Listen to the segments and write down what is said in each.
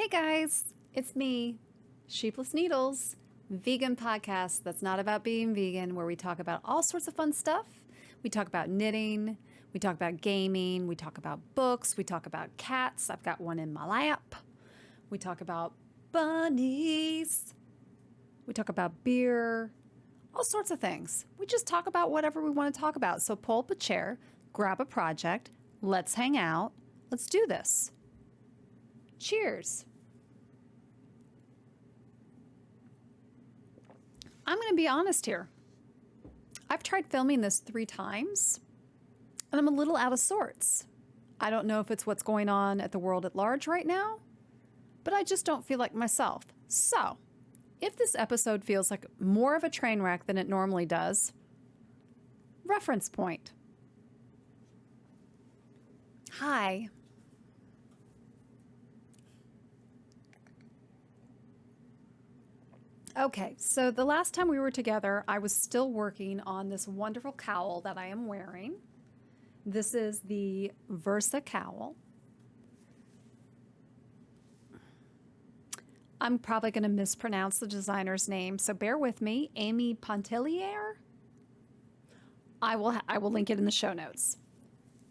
Hey guys, it's me, Sheepless Needles, vegan podcast that's not about being vegan, where we talk about all sorts of fun stuff. We talk about knitting, we talk about gaming, we talk about books, we talk about cats. I've got one in my lap. We talk about bunnies. We talk about beer, all sorts of things. We just talk about whatever we want to talk about. So pull up a chair, grab a project, let's hang out, let's do this. Cheers. I'm going to be honest here. I've tried filming this 3 times, and I'm a little out of sorts. I don't know if it's what's going on at the world at large right now, but I just don't feel like myself. So, if this episode feels like more of a train wreck than it normally does, reference point. Hi. Okay, so the last time we were together, I was still working on this wonderful cowl that I am wearing. This is the Versa cowl. I'm probably going to mispronounce the designer's name, so bear with me. Amy Pelletier. I will link it in the show notes.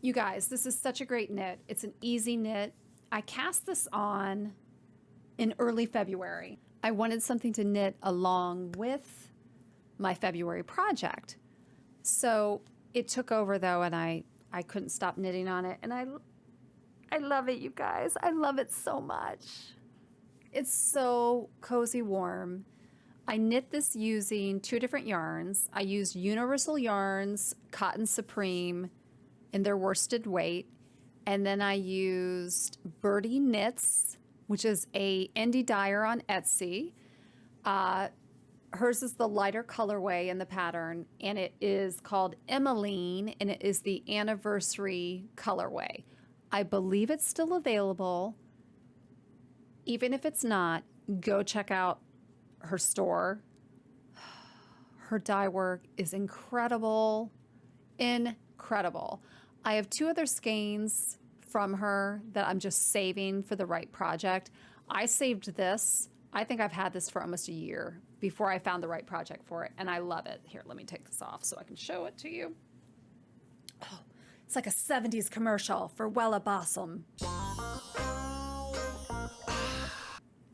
You guys, this is such a great knit. It's an easy knit. I cast this on in early February. I wanted something to knit along with my February project. So it took over though, and I couldn't stop knitting on it. And I love it, you guys. I love it so much. It's so cozy warm. I knit this using 2 different yarns. I used Universal Yarns Cotton Supreme in their worsted weight. And then I used Birdie Knits, which is a indie dyer on Etsy. Hers is the lighter colorway in the pattern, and it is called Emmelyne, and it is the anniversary colorway. I believe it's still available. Even if it's not, go check out her store. Her dye work is incredible. Incredible. I have 2 other skeins from her that I'm just saving for the right project. I saved this. I think I've had this for almost a year before I found the right project for it, and I love it. Here, let me take this off so I can show it to you. Oh, it's like a 70s commercial for Wella Balsam.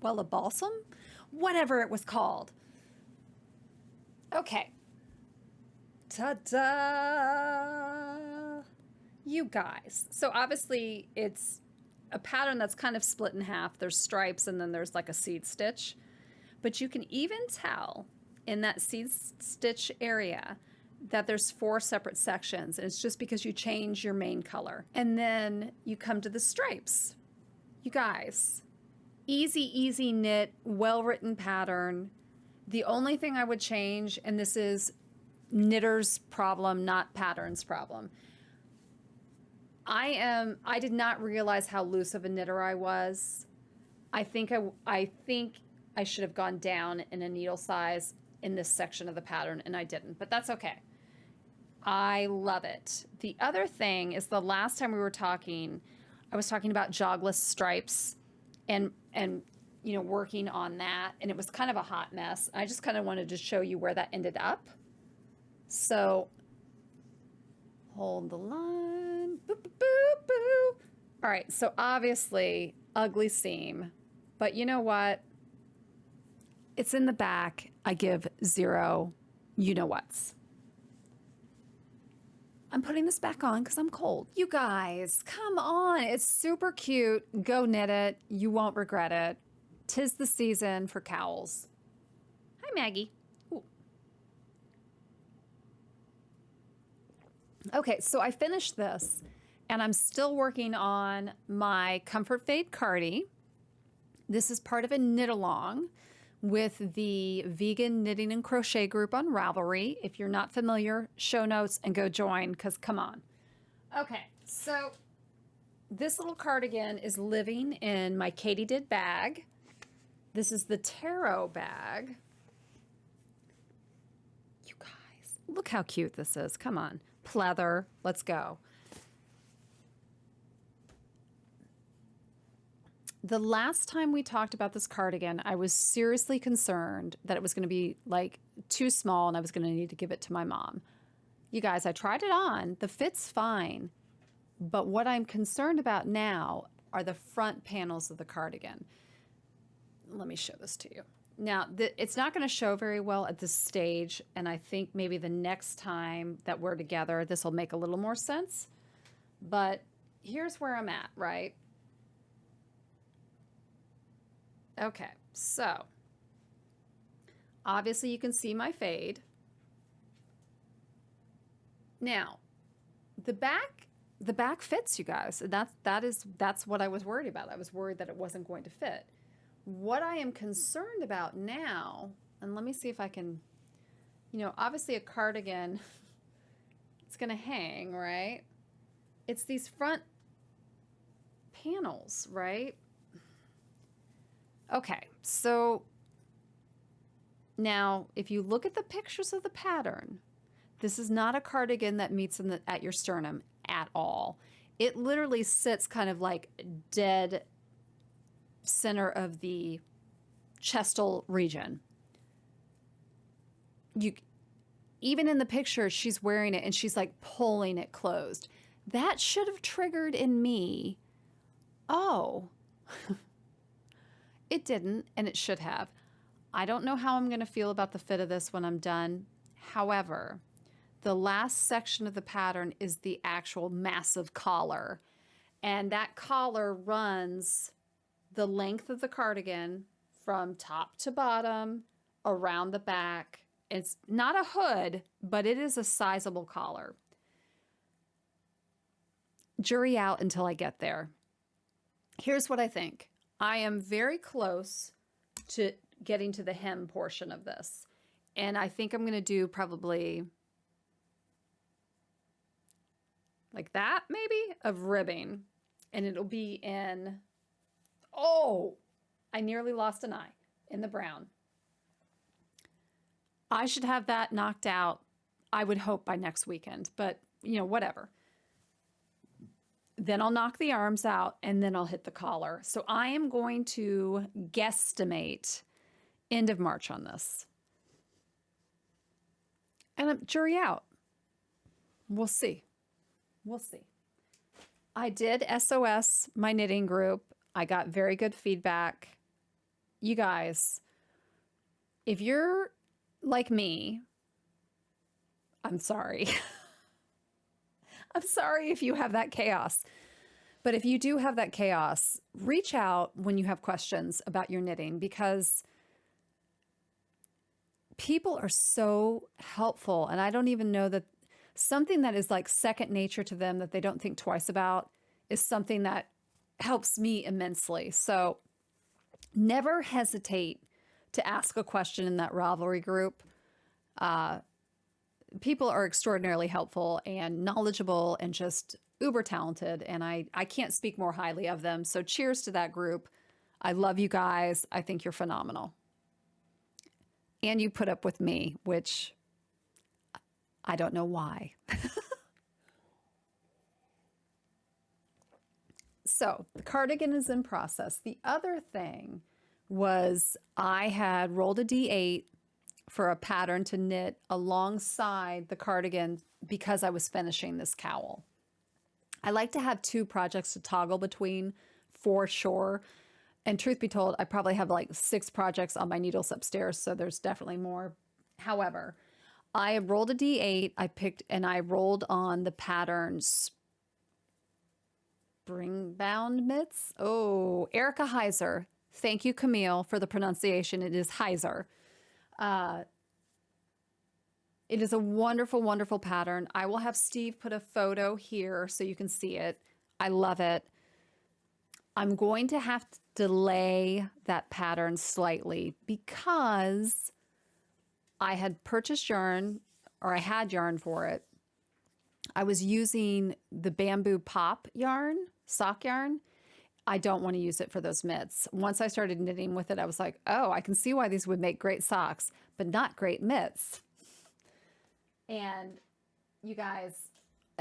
Wella Balsam? Whatever it was called. Okay. Ta-da! You guys. So obviously it's a pattern that's kind of split in half. There's stripes and then there's like a seed stitch. But you can even tell in that seed stitch area that there's 4 separate sections. And it's just because you change your main color. And then you come to the stripes. You guys, easy knit, well-written pattern. The only thing I would change, and this is knitter's problem, not pattern's problem. I did not realize how loose of a knitter I was. I think I should have gone down in a needle size in this section of the pattern, and I didn't, but that's okay. I love it. The other thing is, the last time we were talking, I was talking about jogless stripes and you know, working on that, and it was kind of a hot mess. I just kind of wanted to show you where that ended up. So hold the line. Boop, boop, boop, boop. All right, so obviously ugly seam, but you know what? It's in the back. I give 0 you-know-whats. I'm putting this back on because I'm cold. You guys, come on. It's super cute. Go knit it. You won't regret it. 'Tis the season for cowls. Hi, Maggie. Ooh. Okay, so I finished this, and I'm still working on my Comfort Fade Cardi. This is part of a knit-along with the Vegan Knitting and Crochet group on Ravelry. If you're not familiar, show notes and go join, because come on. Okay, so this little cardigan is living in my Katydid bag. This is the Tarot bag. You guys, look how cute this is. Come on. Pleather. Let's go. The last time we talked about this cardigan, I was seriously concerned that it was going to be like too small and I was going to need to give it to my mom. You guys, I tried it on. The fit's fine. But what I'm concerned about now are the front panels of the cardigan. Let me show this to you. Now, it's not going to show very well at this stage, and I think maybe the next time that we're together, this will make a little more sense. But here's where I'm at, right? Okay, so obviously you can see my fade. Now, the back fits, you guys. That's what I was worried about. I was worried that it wasn't going to fit. What I am concerned about now, and let me see if I can, obviously a cardigan, it's going to hang, right? It's these front panels, right? Okay, so now if you look at the pictures of the pattern, this is not a cardigan that meets at your sternum at all. It literally sits kind of like dead center of the chestal region. Even in the picture, she's wearing it and she's like pulling it closed. That should have triggered in me, oh, it didn't, and it should have. I don't know how I'm going to feel about the fit of this when I'm done. However, the last section of the pattern is the actual massive collar. And that collar runs the length of the cardigan from top to bottom, around the back. It's not a hood, but it is a sizable collar. Jury out until I get there. Here's what I think. I am very close to getting to the hem portion of this. And I think I'm going to do probably like that, maybe, of ribbing. And it'll be in, oh, I nearly lost an eye, in the brown. I should have that knocked out, I would hope, by next weekend. But, whatever. Then I'll knock the arms out, and then I'll hit the collar. So I am going to guesstimate end of March on this. And jury out. We'll see. We'll see. I did SOS my knitting group. I got very good feedback. You guys, if you're like me, I'm sorry. I'm sorry if you have that chaos. But if you do have that chaos, reach out when you have questions about your knitting, because people are so helpful. And I don't even know that something that is like second nature to them that they don't think twice about is something that helps me immensely. So never hesitate to ask a question in that Ravelry group. People are extraordinarily helpful and knowledgeable and just uber talented. And I can't speak more highly of them. So cheers to that group. I love you guys. I think you're phenomenal. And you put up with me, which I don't know why. So the cardigan is in process. The other thing was I had rolled a D8 for a pattern to knit alongside the cardigan because I was finishing this cowl. I like to have two projects to toggle between for sure. And truth be told, I probably have like 6 projects on my needles upstairs, so there's definitely more. However, I rolled a D8, I picked, and I rolled on the pattern Springbound mitts. Oh, Erica Heusser. Thank you, Camille, for the pronunciation. It is Heusser. It is a wonderful, wonderful pattern. I will have Steve put a photo here so you can see it. I love it. I'm going to have to delay that pattern slightly because I had purchased yarn, or I had yarn for it. I was using the bamboo pop yarn, sock yarn. I don't want to use it for those mitts. Once I started knitting with it, I was like, oh, I can see why these would make great socks, but not great mitts. And you guys,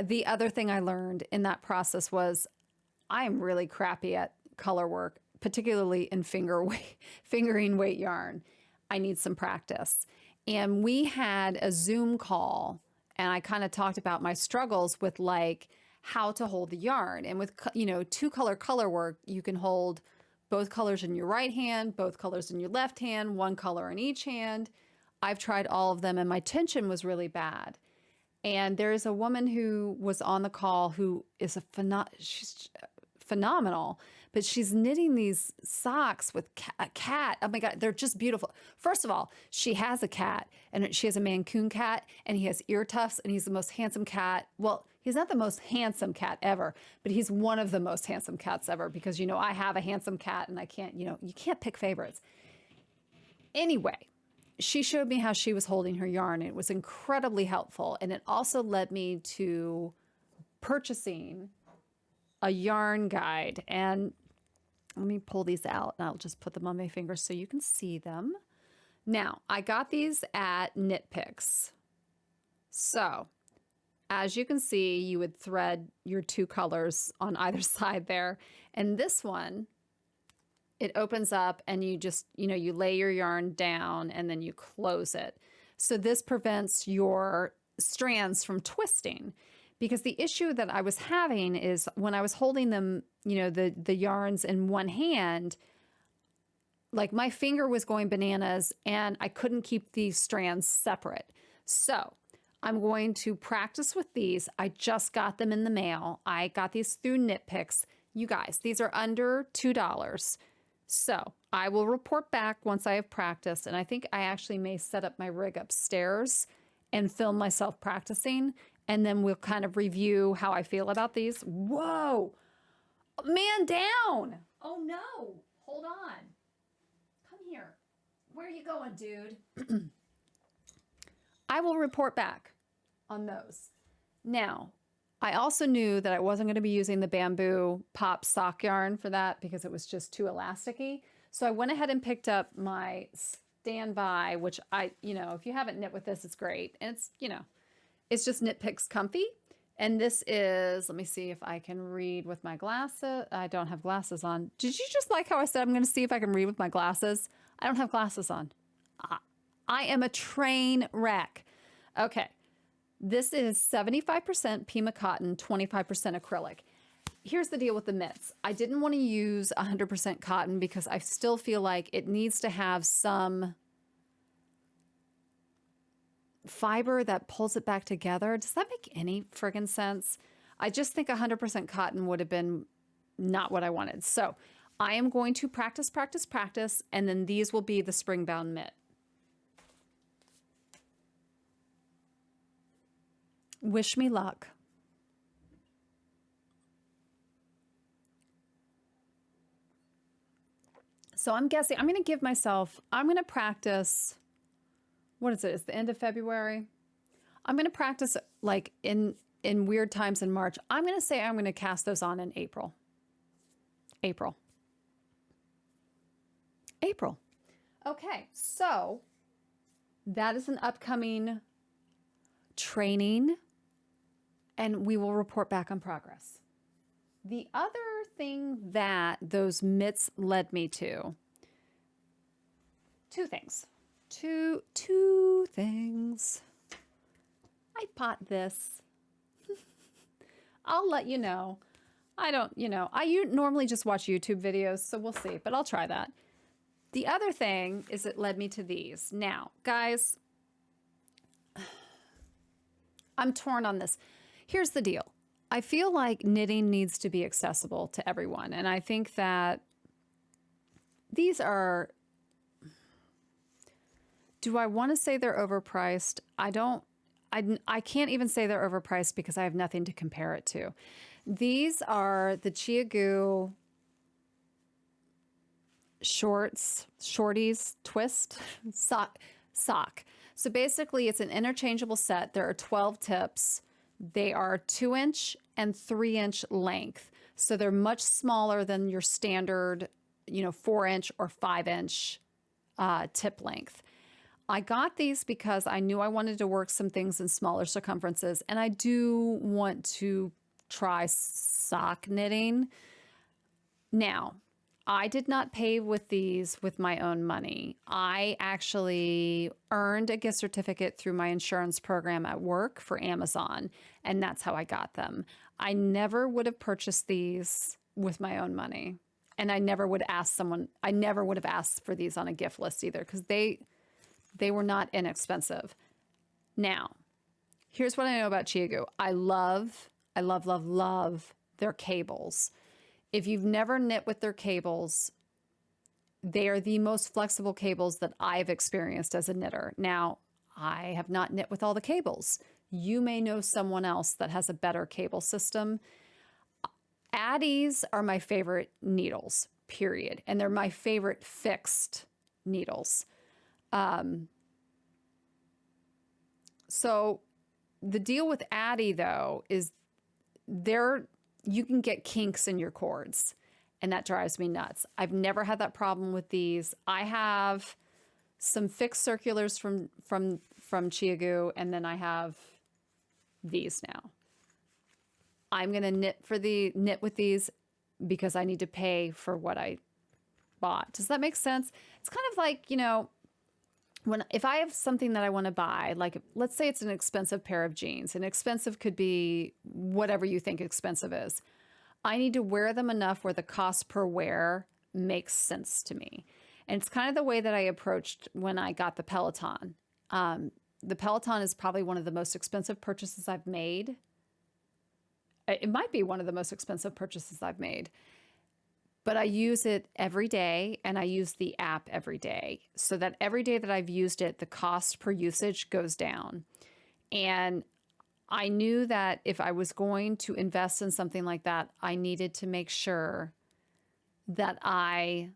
the other thing I learned in that process was I am really crappy at color work, particularly in fingering weight yarn, I need some practice. And we had a Zoom call, and I kind of talked about my struggles with like how to hold the yarn. And with, you know, color work, you can hold both colors in your right hand, both colors in your left hand, one color in each hand. I've tried all of them, and my tension was really bad. And there's a woman who was on the call who is she's phenomenal, but she's knitting these socks with a cat. Oh my God, they're just beautiful. First of all, she has a cat, and she has a Mancoon cat, and he has ear tufts, and he's the most handsome cat. Well, he's not the most handsome cat ever, but he's one of the most handsome cats ever, because, you know, I have a handsome cat, and I can't, you know, you can't pick favorites. Anyway, she showed me how she was holding her yarn, and it was incredibly helpful. And it also led me to purchasing a yarn guide. And let me pull these out, and I'll just put them on my fingers so you can see them. Now, I got these at Knit Picks. So, as you can see, you would thread your 2 colors on either side there. And this one, it opens up, and you just, you know, you lay your yarn down and then you close it. So this prevents your strands from twisting, because the issue that I was having is when I was holding them, you know, the yarns in one hand, like my finger was going bananas and I couldn't keep these strands separate. So I'm going to practice with these. I just got them in the mail. I got these through Knit Picks. You guys, these are under $2. So I will report back once I have practiced. And I think I actually may set up my rig upstairs and film myself practicing. And then we'll kind of review how I feel about these. Whoa, man down. Oh no, hold on. Come here. Where are you going, dude? I will report back on those. Now, I also knew that I wasn't going to be using the bamboo pop sock yarn for that because it was just too elasticy. So I went ahead and picked up my standby, which you know, if you haven't knit with this, it's great. And it's, you know, it's just Knit Picks Comfy. And this is, let me see if I can read with my glasses. I don't have glasses on. Did you just like how I said I'm going to see if I can read with my glasses? I don't have glasses on. I am a train wreck. Okay. This is 75% Pima cotton, 25% acrylic. Here's the deal with the mitts. I didn't want to use 100% cotton because I still feel like it needs to have some fiber that pulls it back together. Does that make any friggin' sense? I just think 100% cotton would have been not what I wanted. So I am going to practice, and then these will be the Springbound mitt. Wish me luck. So I'm guessing, I'm going to give myself, I'm going to practice, what is it? It's the end of February. I'm going to practice like in weird times in March. I'm going to say I'm going to cast those on in April. April. Okay, so that is an upcoming training, and we will report back on progress. The other thing that those mitts led me to, two things. I bought this. I'll let you know. I don't, you know, I normally just watch YouTube videos, so we'll see, but I'll try that. The other thing is it led me to these. Now, guys, I'm torn on this. Here's the deal. I feel like knitting needs to be accessible to everyone. And I think that these are, do I want to say they're overpriced? I can't even say they're overpriced because I have nothing to compare it to. These are the ChiaOGoo shorties twist sock. So basically it's an interchangeable set. There are 12 tips. They are 2-inch and 3-inch length. So they're much smaller than your standard, you know, 4-inch or 5-inch tip length. I got these because I knew I wanted to work some things in smaller circumferences, and I do want to try sock knitting. Now, I did not pay with these with my own money. I actually earned a gift certificate through my insurance program at work for Amazon, and that's how I got them. I never would have purchased these with my own money. And I never would ask someone, I never would have asked for these on a gift list either, because they were not inexpensive. Now, here's what I know about ChiaOGoo. I love their cables. If you've never knit with their cables, they are the most flexible cables that I've experienced as a knitter. Now, I have not knit with all the cables. You may know someone else that has a better cable system. Addies are my favorite needles, period. And they're my favorite fixed needles. So the deal with Addi, though, is you can get kinks in your cords, and that drives me nuts. I've never had that problem with these. I have some fixed circulars from ChiaOGoo, and then I have these now. I'm going to knit with these because I need to pay for what I bought. Does that make sense? It's kind of like, you know, if I have something that I want to buy, like let's say it's an expensive pair of jeans, and expensive could be whatever you think expensive is. I need to wear them enough where the cost per wear makes sense to me. And it's kind of the way that I approached when I got the Peloton. The Peloton is probably one of the most expensive purchases I've made. It might be one of the most expensive purchases I've made, but I use it every day, and I use the app every day, so that every day that I've used it, the cost per usage goes down. And I knew that if I was going to invest in something like that, I needed to make sure that I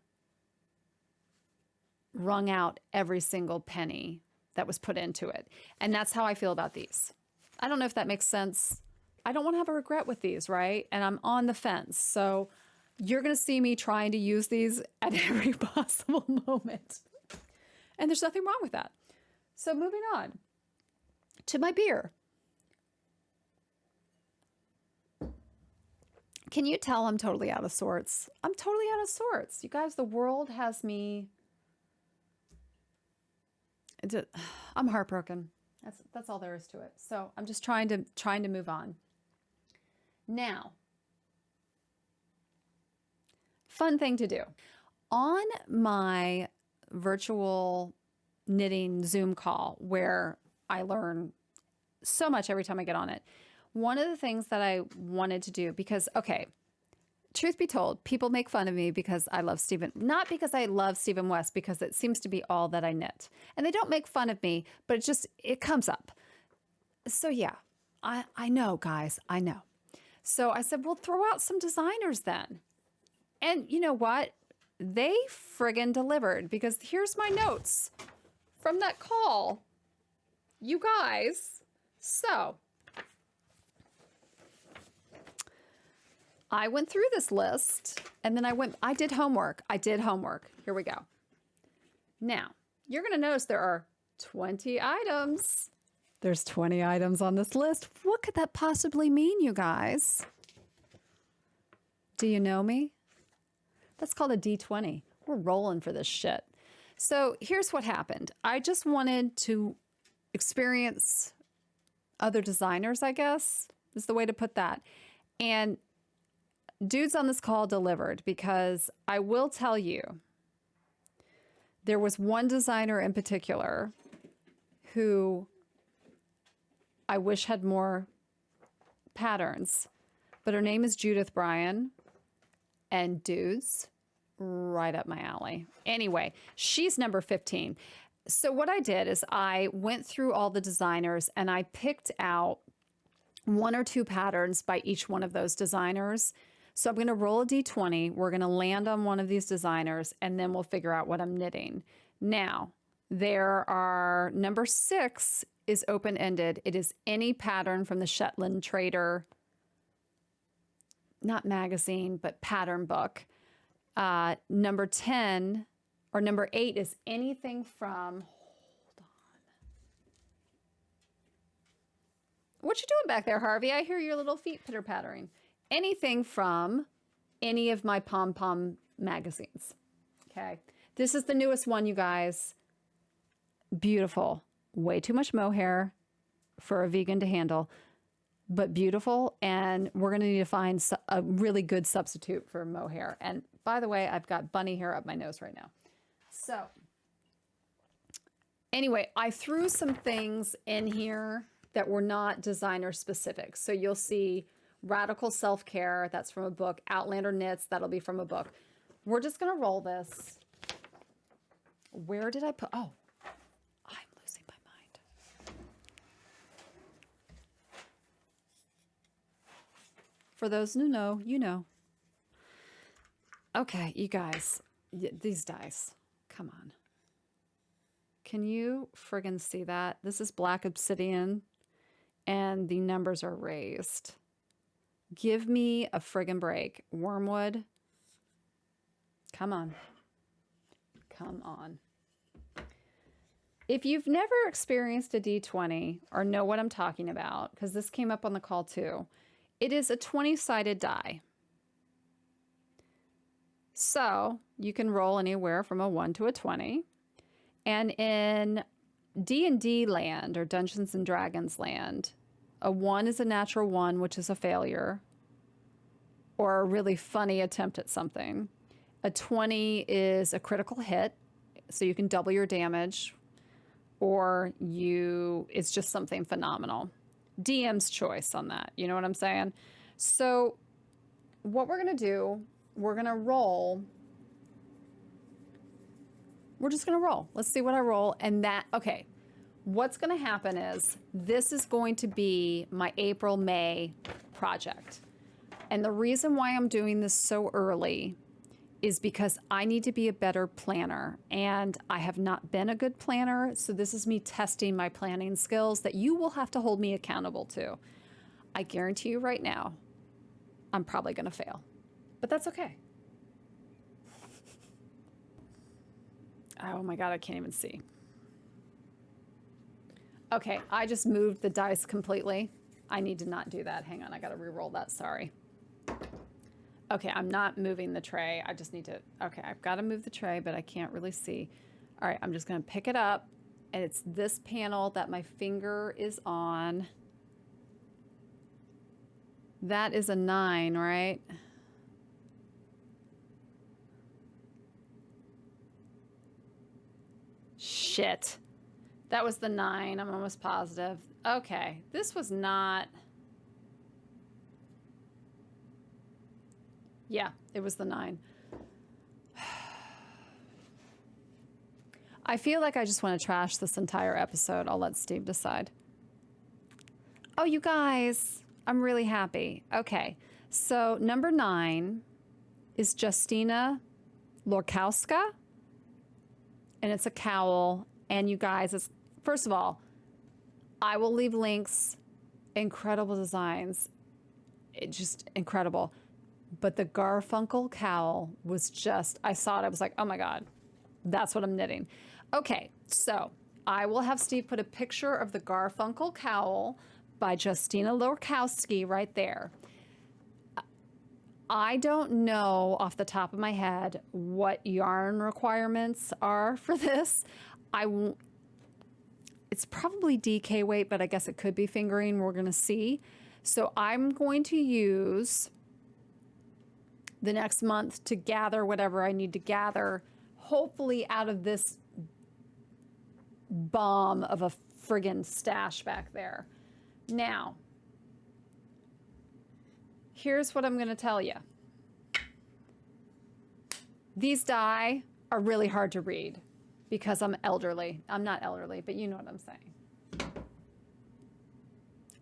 wrung out every single penny that was put into it. And that's how I feel about these. I don't know if that makes sense. I don't want to have a regret with these, right? And I'm on the fence. So you're going to see me trying to use these at every possible moment. And there's nothing wrong with that. So moving on to my beer. Can you tell I'm totally out of sorts? I'm totally out of sorts. You guys, the world has me... I'm heartbroken. That's all there is to it. So I'm just trying to move on. Now, fun thing to do. On my virtual knitting Zoom call, where I learn so much every time I get on it, one of the things that I wanted to do, because, okay, truth be told, people make fun of me because I love Stephen, not because I love Stephen West, because it seems to be all that I knit. And they don't make fun of me, but it comes up. So yeah, I know, guys, I know. So I said, well, throw out some designers then. And you know what? They friggin' delivered, because here's my notes from that call, you guys. So I went through this list, and then I did homework. Here we go. Now, you're going to notice there are 20 items. There's 20 items on this list. What could that possibly mean, you guys? Do you know me? That's called a D20. We're rolling for this shit. So here's what happened. I just wanted to experience other designers, I guess, is the way to put that. And dudes on this call delivered, because I will tell you, there was one designer in particular who I wish had more patterns, but her name is Judith Bryan, and dudes, right up my alley. Anyway, she's number 15. So what I did is I went through all the designers, and I picked out 1 or 2 patterns by each one of those designers. So I'm going to roll a D20. We're going to land on one of these designers, and then we'll figure out what I'm knitting. Now, number 6 is open-ended. It is any pattern from the Shetland Trader, not magazine, but pattern book. Number 10 or number 8 is anything from, hold on. What you doing back there, Harvey? I hear your little feet pitter-pattering. Anything from any of my pom-pom magazines. Okay. This is the newest one, you guys. Beautiful. Way too much mohair for a vegan to handle, but beautiful. And we're going to need to find a really good substitute for mohair. And by the way, I've got bunny hair up my nose right now. So anyway, I threw some things in here that were not designer specific. So you'll see Radical Self-Care, that's from a book. Outlander Knits, that'll be from a book. We're just going to roll this. Where did I put? Oh, I'm losing my mind. For those who know, you know. Okay, you guys, these dice, come on. Can you friggin' see that? This is black obsidian and the numbers are raised. Give me a friggin' break. Wyrmwood. Come on. Come on. If you've never experienced a D20 or know what I'm talking about, because this came up on the call too, it is a 20-sided die. So you can roll anywhere from a 1 to a 20. And in D&D land, or Dungeons and Dragons land, a 1 is a natural 1, which is a failure, or a really funny attempt at something. A 20 is a critical hit, so you can double your damage, or it's just something phenomenal. DM's choice on that, you know what I'm saying? So what we're going to do, we're going to roll. We're just going to roll. Let's see what I roll. And that, okay, what's going to happen is this is going to be my April, May project. And the reason why I'm doing this so early is because I need to be a better planner, and I have not been a good planner. So this is me testing my planning skills that you will have to hold me accountable to. I guarantee you right now, I'm probably going to fail, but that's okay. Oh my God, I can't even see. Okay, I just moved the dice completely. I need to not do that. Hang on, I got to re-roll that, sorry. Okay, I'm not moving the tray. I just need to, okay, I've got to move the tray, but I can't really see. All right, I'm just going to pick it up, and it's this panel that my finger is on. That is a 9, right? Shit. That was the 9. I'm almost positive. Okay, this was not... Yeah, it was the 9. I feel like I just want to trash this entire episode. I'll let Steve decide. Oh, you guys, I'm really happy. Okay, so number 9 is Justyna Lorkowska, and it's a cowl. And you guys, it's, first of all, I will leave links. Incredible designs. It's just incredible. But the Garfunkel cowl was just, I saw it, I was like, oh my God, that's what I'm knitting. Okay, so I will have Steve put a picture of the Garfunkel cowl by Justyna Lorkowska right there. I don't know off the top of my head what yarn requirements are for this. It's probably DK weight, but I guess it could be fingering. We're going to see. So I'm going to use the next month to gather whatever I need to gather, hopefully out of this bomb of a friggin' stash back there. Now, here's what I'm going to tell you. These die are really hard to read because I'm elderly. I'm not elderly, but you know what I'm saying.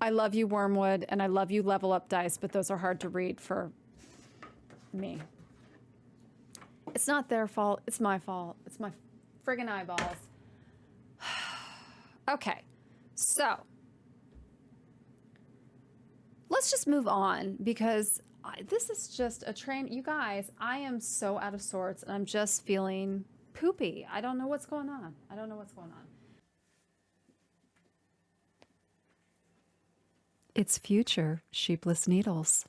I love you, Wyrmwood, and I love you, Level Up Dice, but those are hard to read for me. It's not their fault. It's my fault. It's my friggin' eyeballs. Okay, so let's just move on because this is just a train. You guys, I am so out of sorts and I'm just feeling poopy. I don't know what's going on. I don't know what's going on. It's future sheepless needles.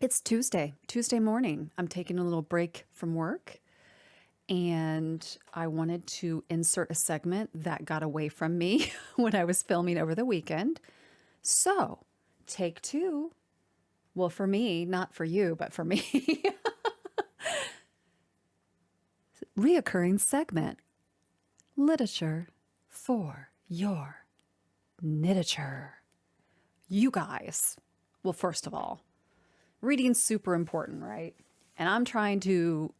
It's Tuesday morning. I'm taking a little break from work, and I wanted to insert a segment that got away from me when I was filming over the weekend. So, take two. Well, for me, not for you, but for me. Reoccurring segment. Literature for your knitature. You guys, well, first of all, reading's super important, right? And I'm trying to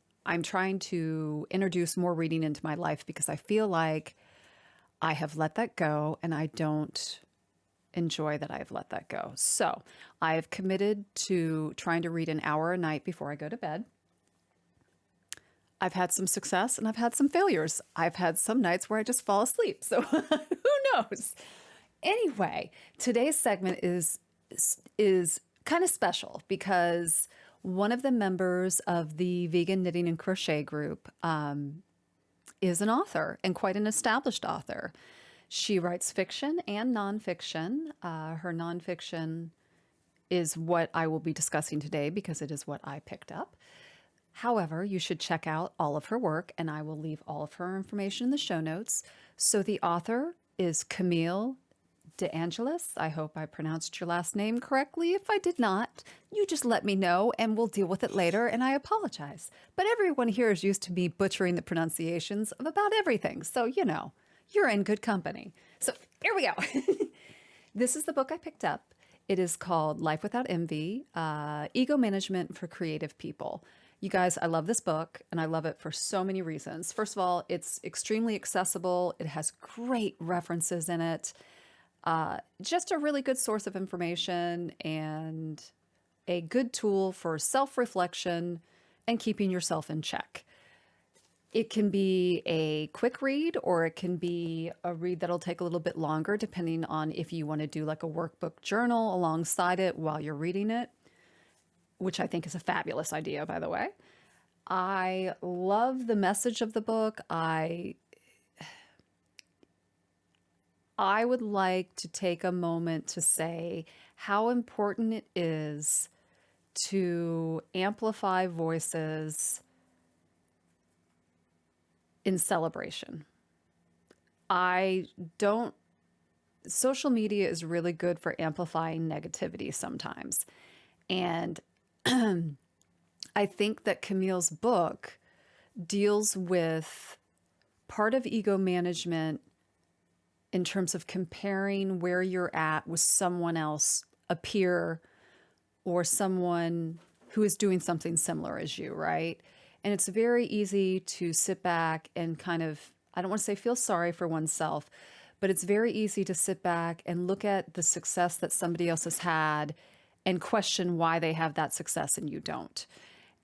introduce more reading into my life because I feel like I have let that go and I don't enjoy that I've let that go. So I've committed to trying to read an hour a night before I go to bed. I've had some success and I've had some failures. I've had some nights where I just fall asleep. So who knows? Anyway, today's segment is kind of special because one of the members of the vegan knitting and crochet group is an author, and quite an established author. She writes fiction and nonfiction. Her nonfiction is what I will be discussing today because it is what I picked up. However, you should check out all of her work, and I will leave all of her information in the show notes. So the author is Camille DeAngelis. I hope I pronounced your last name correctly. If I did not, you just let me know and we'll deal with it later, and I apologize. But everyone here is used to me butchering the pronunciations of about everything. So, you know, you're in good company. So here we go. This is the book I picked up. It is called Life Without Envy, Ego Management for Creative People. You guys, I love this book, and I love it for so many reasons. First of all, it's extremely accessible. It has great references in it. Just a really good source of information and a good tool for self-reflection and keeping yourself in check. It can be a quick read, or it can be a read that'll take a little bit longer, depending on if you want to do like a workbook journal alongside it while you're reading it, which I think is a fabulous idea, by the way. I love the message of the book. I would like to take a moment to say how important it is to amplify voices in celebration. Social media is really good for amplifying negativity sometimes. And I think that Camille's book deals with part of ego management in terms of comparing where you're at with someone else, a peer, or someone who is doing something similar as you, right? And it's very easy to sit back and kind of, I don't want to say feel sorry for oneself, but it's very easy to sit back and look at the success that somebody else has had and question why they have that success and you don't.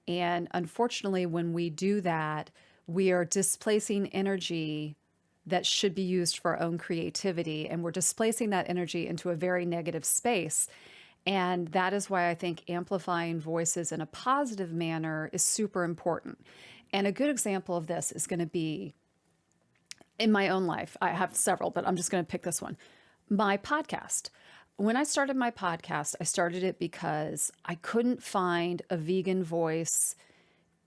And unfortunately, when we do that, we are displacing energy that should be used for our own creativity, and we're displacing that energy into a very negative space. And that is why I think amplifying voices in a positive manner is super important. And a good example of this is going to be in my own life. I have several, but I'm just going to pick this one. My podcast. When I started my podcast, I started it because I couldn't find a vegan voice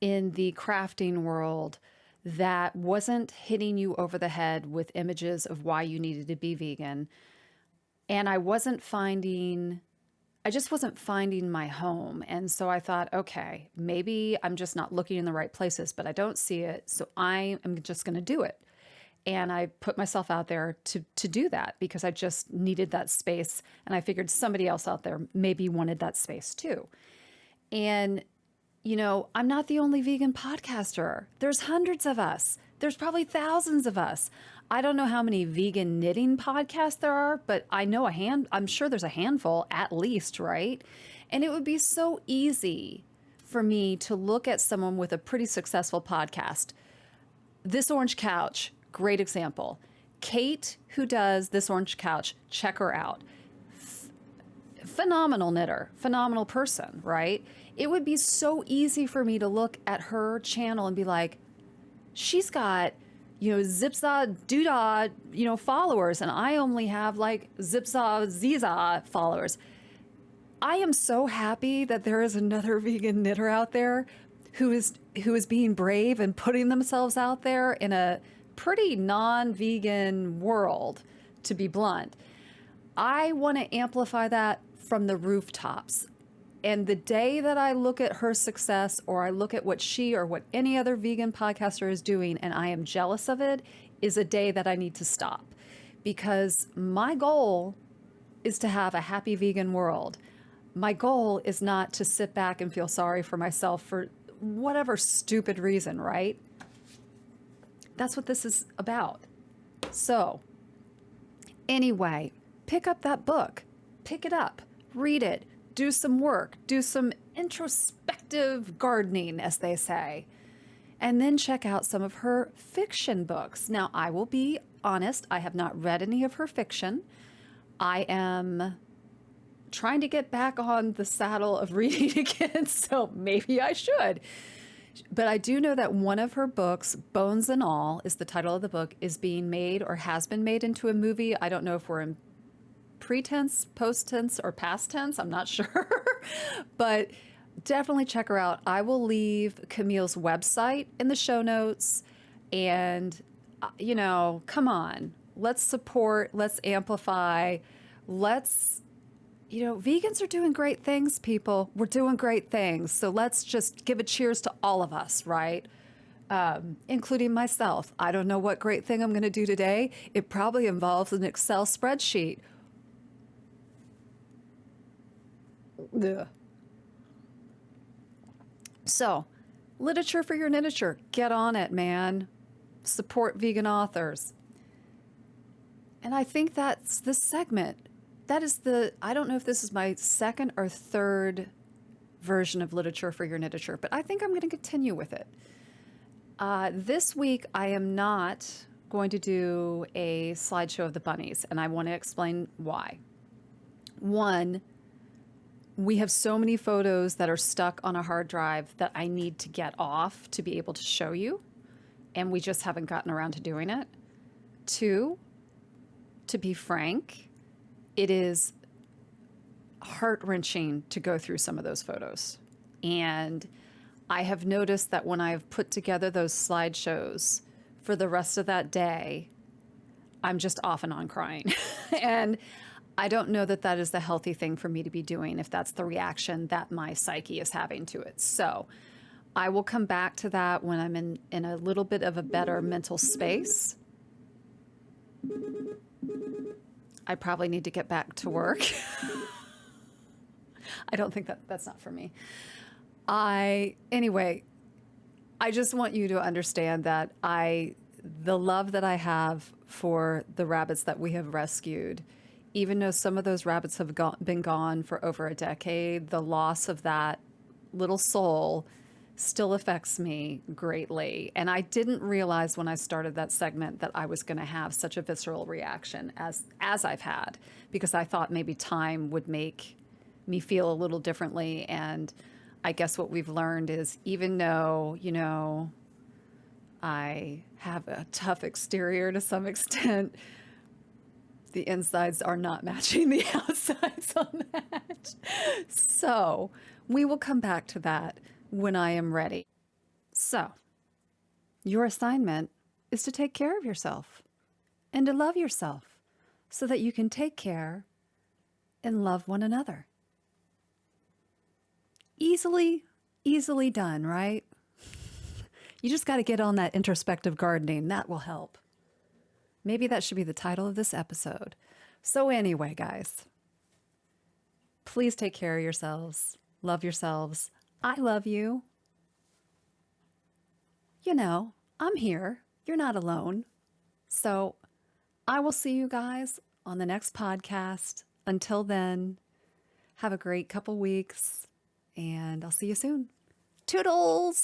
in the crafting world that wasn't hitting you over the head with images of why you needed to be vegan. And I just wasn't finding my home. And so I thought, okay, maybe I'm just not looking in the right places, but I don't see it. So I am just going to do it. And I put myself out there to do that because I just needed that space. And I figured somebody else out there maybe wanted that space too. And, you know, I'm not the only vegan podcaster. There's hundreds of us. There's probably thousands of us. I don't know how many vegan knitting podcasts there are, but I'm sure there's a handful at least, right? And it would be so easy for me to look at someone with a pretty successful podcast. This Orange Couch, great example. Kate, who does This Orange Couch, check her out. Phenomenal knitter, phenomenal person, right? It would be so easy for me to look at her channel and be like, she's got, zipza doodah, followers, and I only have like zipza ziza followers. I am so happy that there is another vegan knitter out there who is being brave and putting themselves out there in a pretty non-vegan world, to be blunt. I want to amplify that from the rooftops. And the day that I look at her success, or I look at what she or what any other vegan podcaster is doing and I am jealous of it, is a day that I need to stop. Because my goal is to have a happy vegan world. My goal is not to sit back and feel sorry for myself for whatever stupid reason, right? That's what this is about. So, anyway, pick up that book. Pick it up. Read it. Do some work. Do some introspective gardening, as they say. And then check out some of her fiction books. Now, I will be honest, I have not read any of her fiction. I am trying to get back on the saddle of reading again, so maybe I should. But I do know that one of her books, Bones and All, is the title of the book, is being made or has been made into a movie. I don't know if we're in pretense, post tense, or past tense. I'm not sure. But definitely check her out. I will leave Camille's website in the show notes. And, you know, come on. Let's support. Let's amplify. Let's... You know, vegans are doing great things, people. We're doing great things. So let's just give a cheers to all of us, right? Including myself. I don't know what great thing I'm going to do today. It probably involves an Excel spreadsheet. Ugh. So, literature for your knitature. Get on it, man. Support vegan authors. And I think that's this segment. That is I don't know if this is my second or third version of literature for your knitature, but I think I'm going to continue with it. This week, I am not going to do a slideshow of the bunnies, and I want to explain why. One, we have so many photos that are stuck on a hard drive that I need to get off to be able to show you, and we just haven't gotten around to doing it. Two, to be frank, it is heart-wrenching to go through some of those photos. And I have noticed that when I've put together those slideshows for the rest of that day, I'm just off and on crying. And I don't know that that is the healthy thing for me to be doing if that's the reaction that my psyche is having to it. So I will come back to that when I'm in a little bit of a better mental space. I probably need to get back to work. I don't think that's not for me. Anyway, I just want you to understand that the love that I have for the rabbits that we have rescued, even though some of those rabbits have been gone for over a decade, the loss of that little soul still affects me greatly. And I didn't realize when I started that segment that I was going to have such a visceral reaction as I've had, because I thought maybe time would make me feel a little differently. And I guess what we've learned is, even though, you know, I have a tough exterior to some extent, the insides are not matching the outsides on that. So we will come back to that when I am ready. So, your assignment is to take care of yourself and to love yourself so that you can take care and love one another. Easily done, right? You just got to get on that introspective gardening. That will help. Maybe that should be the title of this episode. So anyway, guys, please take care of yourselves. Love yourselves. I love you. You know, I'm here. You're not alone. So I will see you guys on the next podcast. Until then, have a great couple weeks, and I'll see you soon. Toodles!